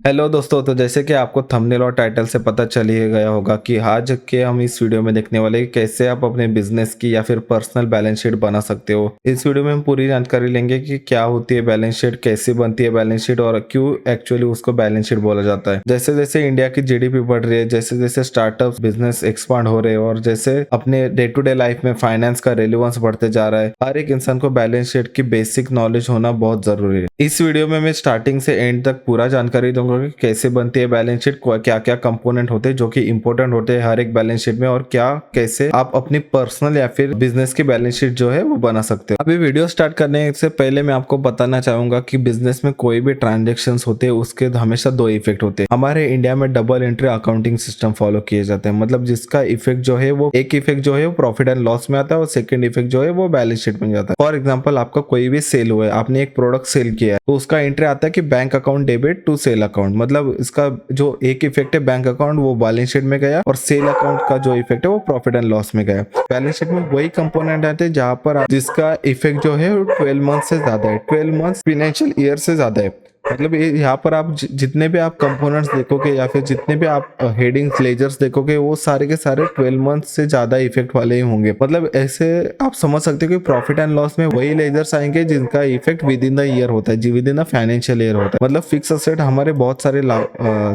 Hello दोस्तों, तो जैसे कि आपको थंबनेल और टाइटल से पता चल ही गया होगा कि आज के हम इस वीडियो में देखने वाले हैं कि कैसे आप अपने बिजनेस की या फिर पर्सनल बैलेंस शीट बना सकते हो। इस वीडियो में हम पूरी जानकारी लेंगे कि क्या होती है बैलेंस शीट, कैसे बनती है बैलेंस शीट और क्यों एक्चुअली उसको बैलेंस शीट बोला जाता है। जैसे जैसे इंडिया की जीडीपी बढ़ रही है, जैसे जैसे स्टार्टअप बिजनेस एक्सपांड हो रहे हैं और जैसे अपने डे टू डे लाइफ में फाइनेंस का रेलिवेंस बढ़ते जा रहा है, हर एक इंसान को बैलेंस शीट की बेसिक नॉलेज होना बहुत जरूरी है। इस वीडियो में मैं स्टार्टिंग से एंड तक पूरा जानकारी दूंगा कि कैसे बनती है बैलेंस शीट, क्या क्या कंपोनेंट होते हैं जो कि इंपॉर्टेंट होते हैं हर एक बैलेंस शीट में, और क्या कैसे आप अपनी पर्सनल या फिर बिजनेस की बैलेंस शीट जो है वो बना सकते हो। अभी वीडियो स्टार्ट करने से पहले मैं आपको बताना चाहूंगा कि बिजनेस में कोई भी ट्रांजेक्शन होते हैं उसके हमेशा दो इफेक्ट होते हैं। हमारे इंडिया में double entry accounting system follow किए जाते हैं, मतलब जिसका इफेक्ट जो है वो एक इफेक्ट जो है वो प्रॉफिट एंड लॉस में आता है और सेकंड इफेक्ट जो है वो बैलेंस शीट में जाता है। फॉर एग्जाम्पल, आपका कोई भी सेल हुआ है, आपने एक प्रोडक्ट सेल किया है, तो उसका एंट्री आता है कि bank account debit to sale account, मतलब इसका जो एक इफेक्ट है बैंक अकाउंट वो बैलेंस शीट में गया और सेल अकाउंट का जो इफेक्ट है वो प्रॉफिट एंड लॉस में गया। बैलेंस शीट में वही कंपोनेंट आते हैं जहां पर जिसका इफेक्ट जो है वो 12 मंथ से ज्यादा है, 12 मंथ फाइनेंशियल ईयर से ज्यादा है। मतलब यहाँ पर आप जितने भी आप कंपोनेंट्स देखोगे या फिर जितने भी आप हेडिंग्स लेजर्स देखोगे वो सारे के सारे 12 मंथ से ज्यादा इफेक्ट वाले ही होंगे। मतलब ऐसे आप समझ सकते हो कि प्रॉफिट एंड लॉस में वही लेजर्स आएंगे जिनका effect with in the year होता है, with in the financial year होता है। मतलब फिक्स असेट हमारे बहुत सारे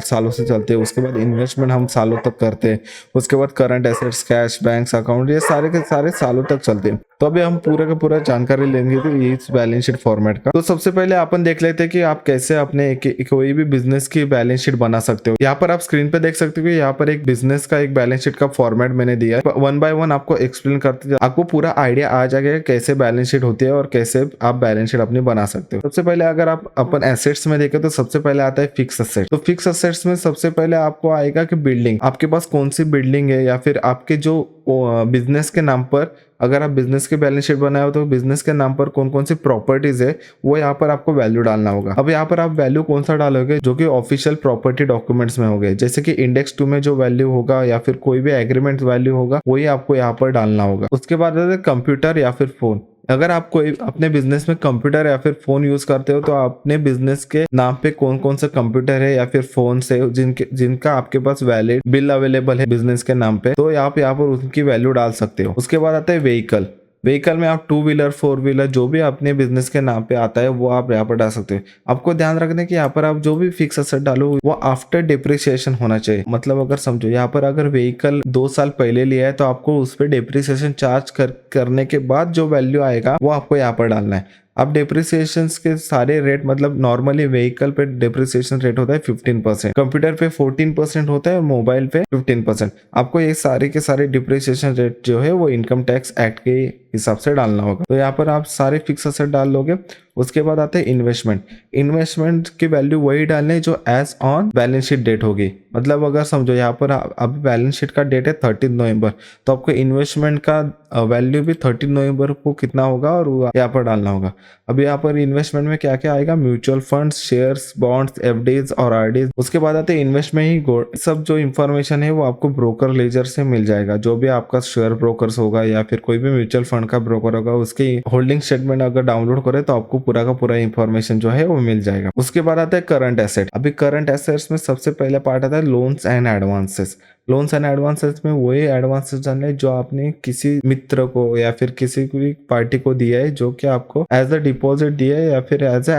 सालों से चलते हैं, उसके बाद इन्वेस्टमेंट हम सालों तक करते हैं, उसके बाद current assets, cash, bank account, ये सारे के सारे सालों तक चलते हैं। तो अभी हम पूरा का पूरा जानकारी लेंगे तो ये इस बैलेंस शीट फॉर्मेट का। तो सबसे पहले अपन देख लेते हैं कि आप कैसे अपने कोई भी बिजनेस की बैलेंस शीट बना सकते हो। यहाँ पर आप स्क्रीन पे देख सकते हो कि यहाँ पर एक बिजनेस का एक बैलेंस शीट का फॉर्मेट मैंने दिया है। वन बाय वन आपको एक्सप्लेन करते जाए, आपको पूरा आइडिया आ जाएगा कैसे बैलेंस शीट होती है और कैसे आप बैलेंस शीट अपनी बना सकते हो। सबसे पहले अगर आप अपन एसेट्स में देखें तो सबसे पहले आता है फिक्स असेट। तो फिक्स असेट्स में सबसे पहले आपको आएगा कि बिल्डिंग, आपके पास कौन सी बिल्डिंग है या फिर आपके जो बिजनेस के नाम पर, अगर आप बिजनेस की बैलेंस शीट बनाए हो तो बिजनेस के नाम पर कौन कौन सी प्रॉपर्टीज है वो यहाँ पर आपको वैल्यू डालना होगा। अब यहाँ पर आप वैल्यू कौन सा डालोगे, जो कि ऑफिशियल प्रॉपर्टी डॉक्यूमेंट्स में होंगे, जैसे कि इंडेक्स 2 में जो वैल्यू होगा या फिर कोई भी एग्रीमेंट वैल्यू होगा वही आपको यहाँ पर डालना होगा। उसके बाद कंप्यूटर या फिर फोन, अगर आप कोई अपने बिजनेस में कंप्यूटर या फिर फोन यूज करते हो तो अपने बिजनेस के नाम पे कौन कौन सा कंप्यूटर है या फिर फोन से जिनका आपके पास वैलिड बिल अवेलेबल है बिजनेस के नाम पे, तो आप यहाँ पर उनकी वैल्यू डाल सकते हो। उसके बाद आता है व्हीकल। व्हीकल में आप 2 व्हीलर 4 व्हीलर जो भी अपने बिजनेस के नाम पे आता है वो आप यहाँ पर डाल सकते हो। आपको ध्यान रखना कि यहाँ पर आप जो भी फिक्स असेट डालो वो आफ्टर डिप्रिसिएशन होना चाहिए। मतलब अगर समझो यहाँ पर अगर व्हीकल 2 साल पहले लिया है तो आपको उस पर डिप्रिसिएशन चार्ज करने के बाद जो वैल्यू आएगा वो आपको यहाँ पर डालना है। अब डिप्रिसिएशन के सारे रेट, मतलब नॉर्मली व्हीकल पे डिप्रिसिएशन रेट होता है 15%, कंप्यूटर पे 14% होता है और मोबाइल पे 15%। आपको ये सारे के सारे डिप्रिसिएशन रेट जो है वो इनकम टैक्स एक्ट के हिसाब से डालना होगा। तो यहाँ पर आप सारे फिक्स असेट डाल लोगे। उसके बाद आते हैं इन्वेस्टमेंट। इन्वेस्टमेंट की वैल्यू वही डालने जो as on balance sheet date होगी। मतलब अगर समझो यहाँ पर अब बैलेंस शीट का डेट है 13 नवंबर, तो आपको इन्वेस्टमेंट का वैल्यू भी 13 नवंबर को कितना होगा और वो यहाँ पर डालना होगा। अब यहाँ पर इन्वेस्टमेंट में क्या क्या आएगा, mutual funds, shares, bonds, FDs और आरडीज। उसके बाद आते हैं इन्वेस्टमेंट ही गोल्ड। सब जो इन्फॉर्मेशन है वो आपको ब्रोकर लेजर से मिल जाएगा। जो भी आपका शेयर ब्रोकर्स होगा या फिर कोई भी म्यूचुअल फंड का ब्रोकर होगा उसकी होल्डिंग स्टेटमेंट अगर डाउनलोड करे तो आपको पूरा का पूरा इंफॉर्मेशन जो है वो मिल जाएगा। उसके बाद आता है करंट एसेट। अभी करंट एसेट्स में सबसे पहले पार्ट आता है loans and advances. Loans and advances में वही एडवांसेस जाने जो आपने किसी मित्र को या फिर किसी भी पार्टी को दिया है, जो कि आपको एज अ डिपॉजिट दिया है या फिर एज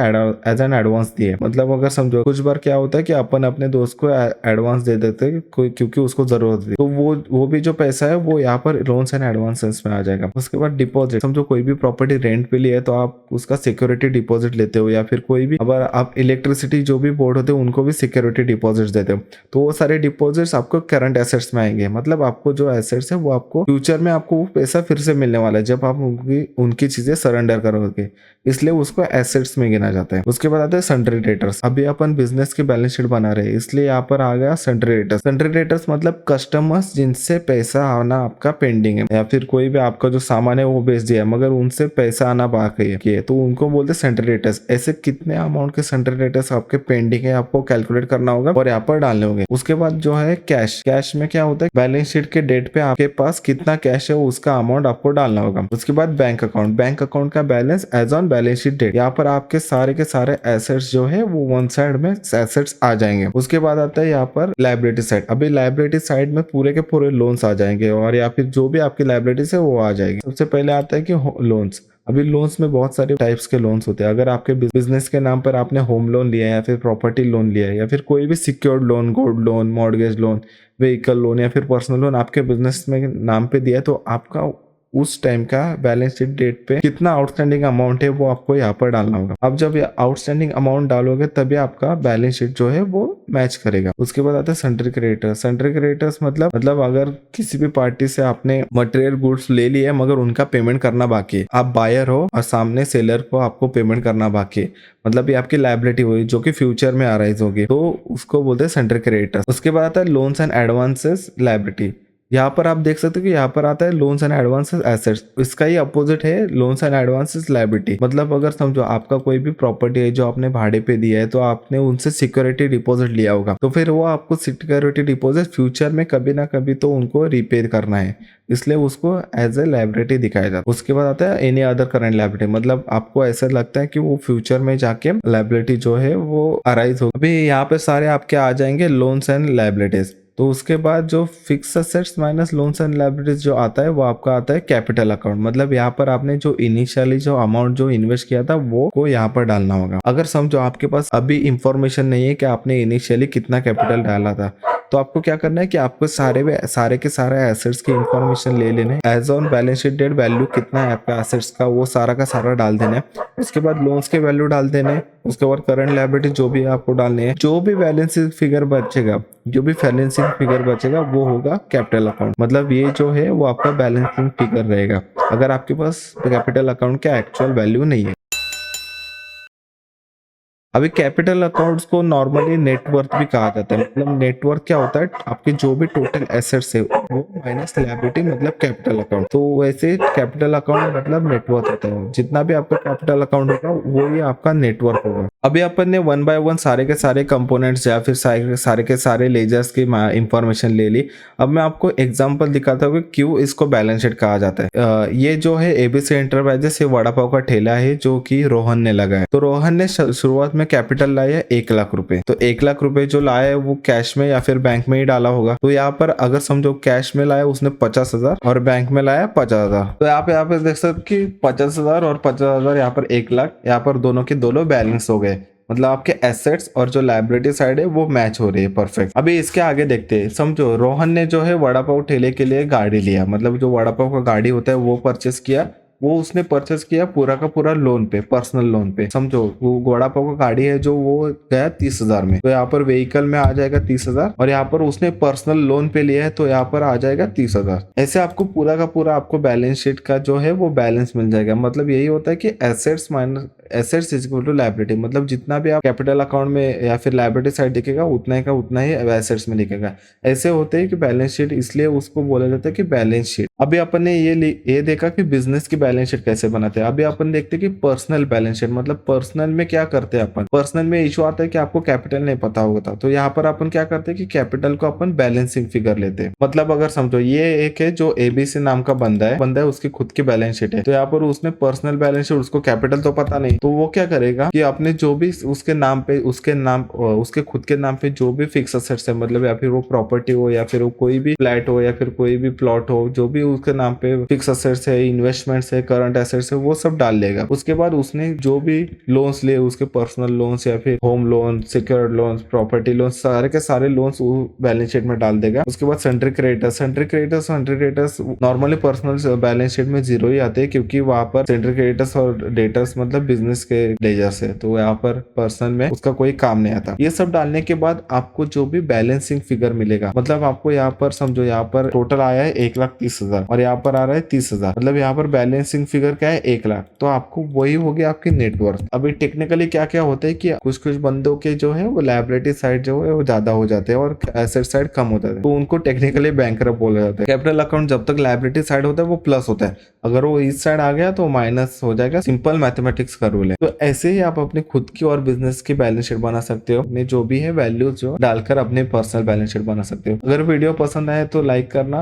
एन एडवांस दिया है। मतलब अगर समझो कुछ बार क्या होता है कि अपन अपने दोस्त को एडवांस दे देते हैं क्योंकि उसको जरूरत है, तो वो भी जो पैसा है वो यहाँ पर लोन्स एंड एडवांसेस में आ जाएगा। उसके बाद डिपॉजिट, समझो कोई भी प्रॉपर्टी रेंट पे लिया है तो आप उसका सिक्योरिटी डिपॉजिट लेते हो, या फिर कोई भी अगर आप इलेक्ट्रिसिटी जो भी बोर्ड होते हैं उनको भी सिक्योरिटी डिपॉजिट देते हो, तो वो सारे डिपॉजिट्स आपको करंट एसेट्स में आएंगे। मतलब आपको जो एसेट्स है वो आपको फ्यूचर में आपको वो पैसा फिर से मिलने वाला है जब आप उनकी चीजें सरेंडर करोगे, इसलिए उसको एसेट्स में गिना जाता है। उसके बाद आता है सन्ड्री डेटर्स। अभी अपन बिजनेस की बैलेंस शीट बना रहे हैं इसलिए यहाँ पर आ गया सन्ड्री डेटर्स। सन्ड्री डेटर्स मतलब कस्टमर्स जिनसे पैसा आना आपका पेंडिंग है, या फिर कोई भी आपका जो सामान है वो बेच दिया है मगर उनसे पैसा आना बाकी है, तो उनको बोलते हैं सन्ड्री डेटर्स। ऐसे कितने अमाउंट के सन्ड्री डेटर्स आपके पेंडिंग है आपको कैलकुलेट करना होगा और यहाँ पर डालने होंगे। उसके बाद जो है कैश कैश में क्या होता है, बैलेंस शीट के डेट पे आपके पास कितना कैश है उसका अमाउंट आपको डालना होगा। उसके बाद बैंक अकाउंट का balance as on balance sheet date. यहाँ पर आपके सारे के सारे एसेट्स जो है वो वन साइड में एसेट्स आ जाएंगे। उसके बाद आता है यहाँ पर लायबिलिटी साइड। अभी लायबिलिटी साइड में पूरे के पूरे लोन्स आ जाएंगे और या फिर जो भी आपकी लायबिलिटीज है वो आ जाएगी। सबसे पहले आता है कि लोन्स। अभी लोन्स में बहुत सारे टाइप्स के लोन्स होते हैं। अगर आपके बिजनेस के नाम पर आपने होम लोन लिया है या फिर प्रॉपर्टी लोन लिया है या फिर कोई भी secured loan, gold loan, mortgage loan, vehicle loan या फिर पर्सनल लोन आपके बिजनेस में नाम पे दिया है, तो आपका उस टाइम का बैलेंस शीट डेट पे कितना आउटस्टैंडिंग अमाउंट है वो आपको यहाँ पर डालना होगा। अब जब आउटस्टैंडिंग अमाउंट डालोगे तभी आपका बैलेंस शीट जो है वो मैच करेगा। उसके बाद आता है सन्ड्री क्रेडिटर्स। सन्ड्री क्रेडिटर्स मतलब अगर किसी भी पार्टी से आपने मटेरियल गुड्स ले लिए मगर उनका पेमेंट करना बाकी है, आप बायर हो और सामने सेलर को आपको पेमेंट करना बाकी है, मतलब ये आपकी लायबिलिटी हुई जो कि फ्यूचर में अराइज होगी, तो उसको बोलते हैं सन्ड्री क्रेडिटर्स। उसके बाद आता है लोन्स एंड एडवांसेस लायबिलिटी। यहाँ पर आप देख सकते हो कि यहाँ पर आता है लोन्स एंड एडवांसेस एसेट्स। इसका ही अपोजिट है लोन्स एंड एडवांसेस लायबिलिटी। मतलब अगर समझो आपका कोई भी प्रॉपर्टी है जो आपने भाड़े पे दिया है, तो आपने उनसे सिक्योरिटी डिपॉजिट लिया होगा, तो फिर वो आपको सिक्योरिटी डिपॉजिट फ्यूचर में कभी ना कभी तो उनको रिपेयर करना है, इसलिए उसको एज ए लायबिलिटी दिखाया जाता है। उसके बाद आता है एनी अदर करंट लायबिलिटी। मतलब आपको ऐसा लगता है कि वो फ्यूचर में जाके लायबिलिटी जो है वो अराइज होगी। अभी यहाँ पे सारे आपके आ जाएंगे लोन्स एंड लायबिलिटीज। तो उसके बाद जो fix assets minus loans and liabilities जो आता है वो आपका आता है कैपिटल अकाउंट। मतलब यहाँ पर आपने जो इनिशियली जो अमाउंट जो इन्वेस्ट किया था वो को यहाँ पर डालना होगा। अगर समझो आपके पास अभी इंफॉर्मेशन नहीं है कि आपने इनिशियली कितना कैपिटल डाला था, तो आपको क्या करना है कि आपको सारे के सारे एसेट्स की इंफॉर्मेशन ले लेने, as on balance sheet date value कितना है आपका एसेट्स का वो सारा का सारा डाल देना है। उसके बाद लोन्स के वैल्यू डाल देने, उसके बाद करंट लायबिलिटी जो भी आपको डालने हैं, जो भी बैलेंसिंग फिगर बचेगा वो होगा कैपिटल अकाउंट। मतलब ये जो है वो आपका बैलेंसिंग फिगर रहेगा अगर आपके पास कैपिटल अकाउंट का एक्चुअल वैल्यू नहीं है। अभी कैपिटल अकाउंट्स को नॉर्मली नेटवर्थ भी कहा जाता है। मतलब नेटवर्थ क्या होता है, आपके जो भी टोटल एसेट्स है वो माइनस लायबिलिटी मतलब कैपिटल अकाउंट। तो वैसे कैपिटल अकाउंट मतलब नेटवर्थ होता है। जितना भी आपका कैपिटल अकाउंट होगा वो ही आपका नेटवर्थ होगा। अभी अपन ने वन बाय वन सारे के सारे कंपोनेंट्स या फिर सारे के सारे लेजर्स की इंफॉर्मेशन ले ली। अब मैं आपको एग्जांपल दिखाता हूँ कि क्यों इसको बैलेंस शीट कहा जाता है। ये जो है एबीसी एंटरप्राइजेस, ये वड़ा पाव का ठेला है जो कि रोहन ने लगाया। तो रोहन ने शुरुआत में कैपिटल लाया 1 लाख रुपए। तो 1 लाख रुपए जो लाया है वो कैश में या फिर बैंक में ही डाला होगा। तो यहाँ पर अगर समझो कैश में लाया उसने 50,000 और बैंक में लाया 50,000, तो यहाँ पे देख सकते कि 50,000 और 50,000 यहाँ पर 1 लाख, यहाँ पर दोनों के दोनों बैलेंस हो गए। मतलब आपके एसेट्स और जो लायबिलिटी साइड है वो मैच हो रही है परफेक्ट। अभी इसके आगे देखते हैं। समझो रोहन ने जो है वड़ा पाव ठेले के लिए गाड़ी लिया, मतलब जो वड़ा पाव का गाड़ी होता है वो परचेस किया। वो उसने परचेस किया पूरा का पूरा लोन पे, पर्सनल लोन पे। समझो वो वड़ा पाव का गाड़ी है जो वो गया 30,000 में, तो यहाँ पर व्हीकल में आ जाएगा 30,000 और यहाँ पर उसने पर्सनल लोन पे लिया है तो यहाँ पर आ जाएगा 30,000। ऐसे आपको पूरा का पूरा आपको बैलेंस शीट का जो है वो बैलेंस मिल जाएगा। मतलब यही होता है कि assets minus assets is equal to liability. मतलब जितना भी आप कैपिटल अकाउंट में या फिर लायबिलिटी साइड दिखेगा उतना का उतना ही एसेट्स में दिखेगा। ऐसे होते हैं कि बैलेंस शीट, इसलिए उसको बोला जाता है कि बैलेंस शीट। अभी अपन ने ये देखा कि बिजनेस की बैलेंस शीट कैसे बनाते हैं। अभी अपन देखते हैं कि पर्सनल बैलेंस शीट। मतलब पर्सनल में क्या करते हैं अपन, पर्सनल में इशू आता है कि आपको कैपिटल नहीं पता होगा, तो यहाँ पर अपन क्या करते हैं कि कैपिटल को अपन बैलेंसिंग फिगर लेते हैं। मतलब अगर समझो ये एक है जो एबीसी नाम का बंदा है उसकी खुद की बैलेंस शीट है, तो यहाँ पर उसने पर्सनल बैलेंस शीट, उसको कैपिटल तो पता नहीं, तो वो क्या करेगा कि अपने जो भी उसके नाम पे उसके खुद के नाम पे जो भी फिक्स असेट्स है, मतलब या फिर वो प्रॉपर्टी हो या फिर वो कोई भी फ्लैट हो या फिर कोई भी प्लॉट हो, जो भी उसके नाम पे फिक्स असेट्स है, इन्वेस्टमेंट्स है, करंट एसेट्स है, वो सब डाल लेगा। उसके बाद उसने जो भी लोन्स लिए, उसके पर्सनल लोन्स या फिर home loan, secured loans, property loan, सारे के सारे लोन्स बैलेंस शीट में डाल देगा। उसके बाद sundry creditors normally personal balance sheet में 0 ही आते हैं, क्योंकि वहां पर सन्ड्री क्रेडिटर्स और डेटर्स मतलब बिजनेस के लेजर्स है, तो यहाँ पर पर्सनल में उसका कोई काम नहीं आता। ये सब डालने के बाद आपको जो भी बैलेंसिंग फिगर मिलेगा, मतलब आपको यहाँ पर समझो यहाँ पर टोटल आया है 1,30,000 और यहाँ पर आ रहा है 30,000, मतलब यहाँ पर बैलेंसिंग फिगर क्या है 1 लाख, तो आपको वही हो गया आपकी नेटवर्थ। अभी टेक्निकली क्या क्या होता है कि कुछ बंदों के जो है वो लायबिलिटी साइड जो है वो ज्यादा हो जाते हैं और एसेट साइड कम होता है, तो उनको टेक्निकली बैंकरप्ट बोला जाता है। कैपिटल अकाउंट जब तक लायबिलिटी साइड होता है वो प्लस होता है, अगर वो इस साइड आ गया तो माइनस हो जाएगा। सिंपल मैथमेटिक्स करो। रूल है। तो ऐसे ही आप अपने खुद की और बिजनेस की बैलेंस शीट बना सकते हो, अपने जो भी है वैल्यूज जो डालकर अपने पर्सनल बैलेंस शीट बना सकते हो। अगर वीडियो पसंद आए तो लाइक करना।